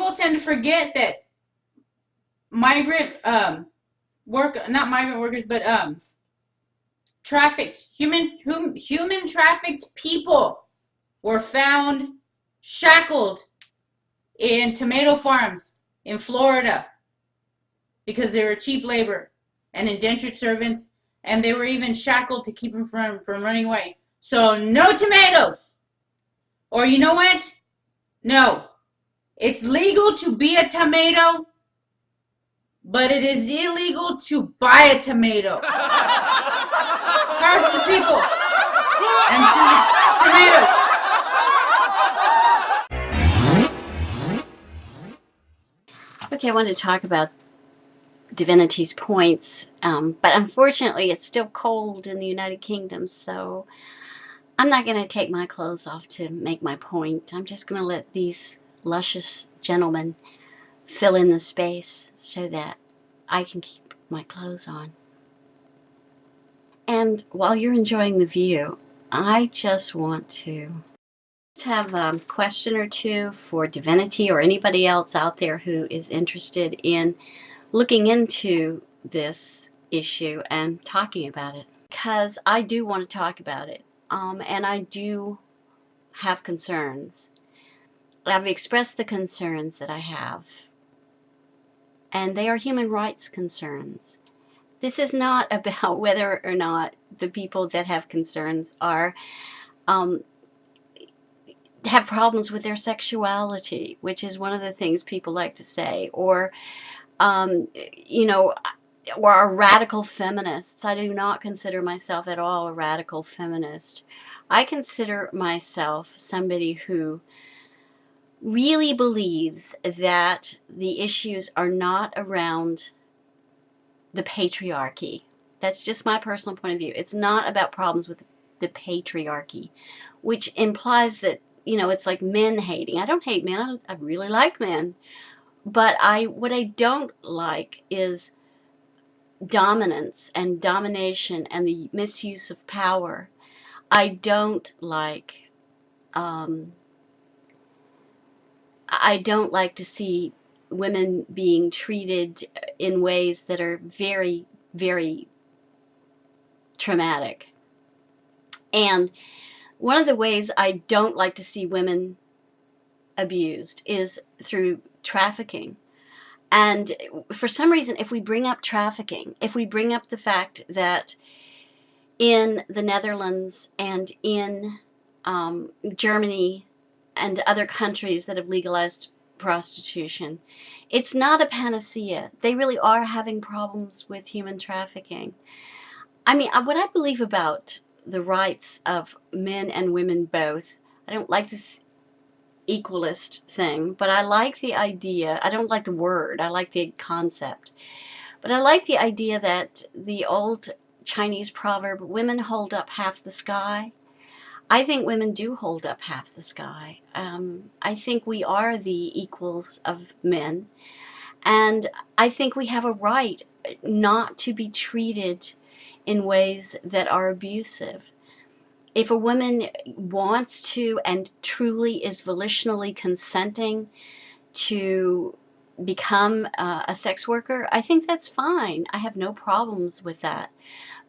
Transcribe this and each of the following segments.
people tend to forget that not migrant workers, but human trafficked people were found shackled in tomato farms in Florida because they were cheap labor and indentured servants, and they were even shackled to keep them from running away. So no tomatoes. Or you know what? No. It's legal to be a tomato, but it is illegal to buy a tomato. Power to the people and to the tomatoes. Okay, I wanted to talk about Divinity's points, but unfortunately it's still cold in the United Kingdom, so I'm not going to take my clothes off to make my point. I'm just going to let these luscious gentlemen fill in the space so that I can keep my clothes on. And while you're enjoying the view, I just want to have a question or two for Divinity or anybody else out there who is interested in looking into this issue and talking about it, because I do want to talk about it, and I do have concerns. I've expressed the concerns that I have, and they are human rights concerns. This is not about whether or not the people that have concerns are have problems with their sexuality, which is one of the things people like to say, or or are radical feminists. I do not consider myself at all a radical feminist. I consider myself somebody who really believes that the issues are not around the patriarchy. That's just my personal point of view. It's not about problems with the patriarchy, which implies that, it's like men hating. I don't hate men. I really like men. But what I don't like is dominance and domination and the misuse of power. I don't like to see women being treated in ways that are very, very traumatic. And one of the ways I don't like to see women abused is through trafficking. And for some reason, if we bring up trafficking, if we bring up the fact that in the Netherlands and in Germany and other countries that have legalized prostitution, it's not a panacea. They really are having problems with human trafficking. I mean, what I believe about the rights of men and women both, I don't like this equalist thing, but I like the idea. I don't like the word, I like the concept. But I like the idea that the old Chinese proverb, women hold up half the sky. I think women do hold up half the sky. I think we are the equals of men. And I think we have a right not to be treated in ways that are abusive. If a woman wants to and truly is volitionally consenting to become a sex worker, I think that's fine. I have no problems with that.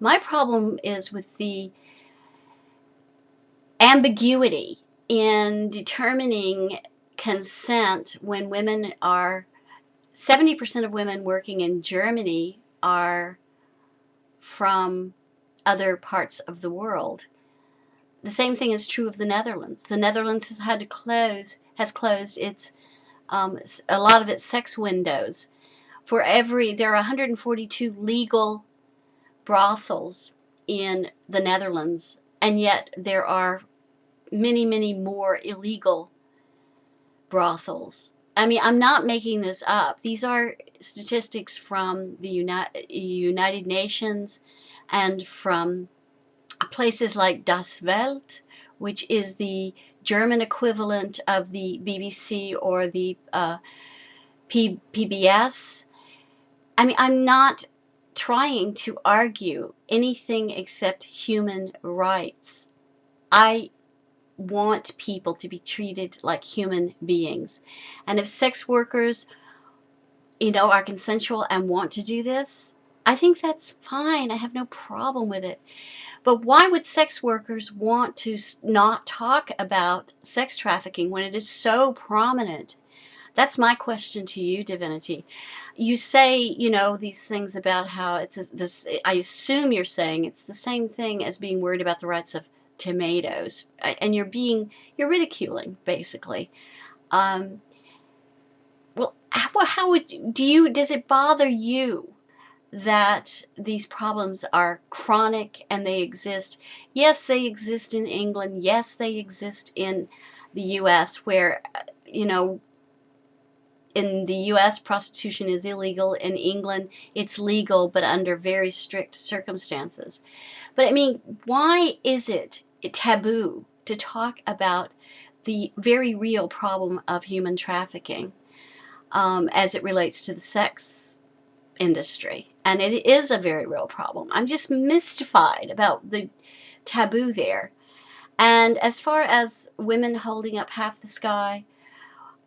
My problem is with the ambiguity in determining consent when 70% of women working in Germany are from other parts of the world. The same thing is true of the Netherlands. The Netherlands has closed its a lot of its sex windows. There are 142 legal brothels in the Netherlands, and yet there are many, many more illegal brothels. I mean, I'm not making this up. These are statistics from the United Nations and from places like Das Welt, which is the German equivalent of the BBC or the PBS. I mean, I'm not trying to argue anything except human rights. I want people to be treated like human beings. And if sex workers, are consensual and want to do this, I think that's fine. I have no problem with it. But why would sex workers want to not talk about sex trafficking when it is so prominent? That's my question to you, Divinity. You say, these things about how this, I assume you're saying it's the same thing as being worried about the rights of tomatoes. And you're ridiculing, basically. Well, how does it bother you that these problems are chronic and they exist? Yes, they exist in England. Yes, they exist in the US, where, in the US, prostitution is illegal. In England, it's legal, but under very strict circumstances. But I mean, why is it taboo to talk about the very real problem of human trafficking? As it relates to the sex industry. And it is a very real problem. I'm just mystified about the taboo there. And as far as women holding up half the sky,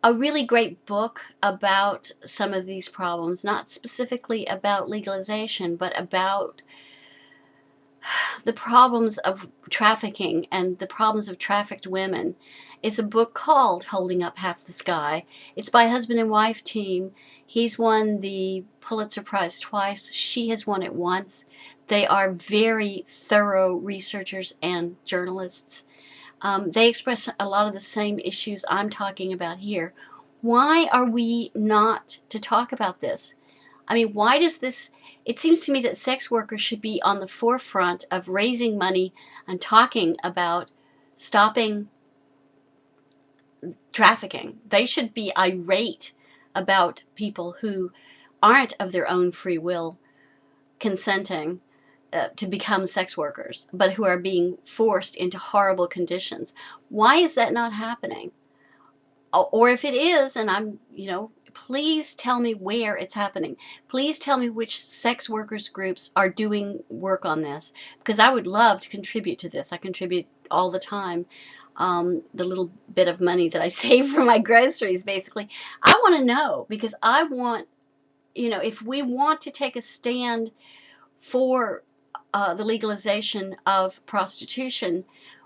a really great book about some of these problems, not specifically about legalization, but about the problems of trafficking and the problems of trafficked women. It's a book called Holding Up Half the Sky. It's by a husband and wife team. He's won the Pulitzer Prize twice. She has won it once. They are very thorough researchers and journalists. They express a lot of the same issues I'm talking about here. Why are we not to talk about this? I mean, why does this? It seems to me that sex workers should be on the forefront of raising money and talking about stopping trafficking. They should be irate about people who aren't of their own free will consenting to become sex workers, but who are being forced into horrible conditions. Why is that not happening? Or if it is, and please tell me where it's happening. Please tell me which sex workers groups are doing work on this, because I would love to contribute to this. I contribute all the time. The little bit of money that I save for my groceries, basically. I want to know, because I want, if we want to take a stand for the legalization of prostitution,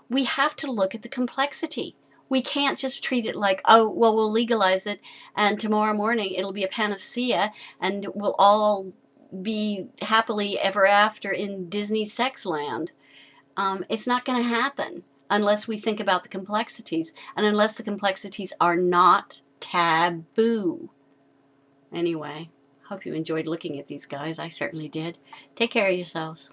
we have to look at the complexity. We can't just treat it like, oh, well, we'll legalize it, and tomorrow morning it'll be a panacea, and we'll all be happily ever after in Disney sex land. It's not going to happen unless we think about the complexities, and unless the complexities are not taboo. Anyway, hope you enjoyed looking at these guys. I certainly did. Take care of yourselves.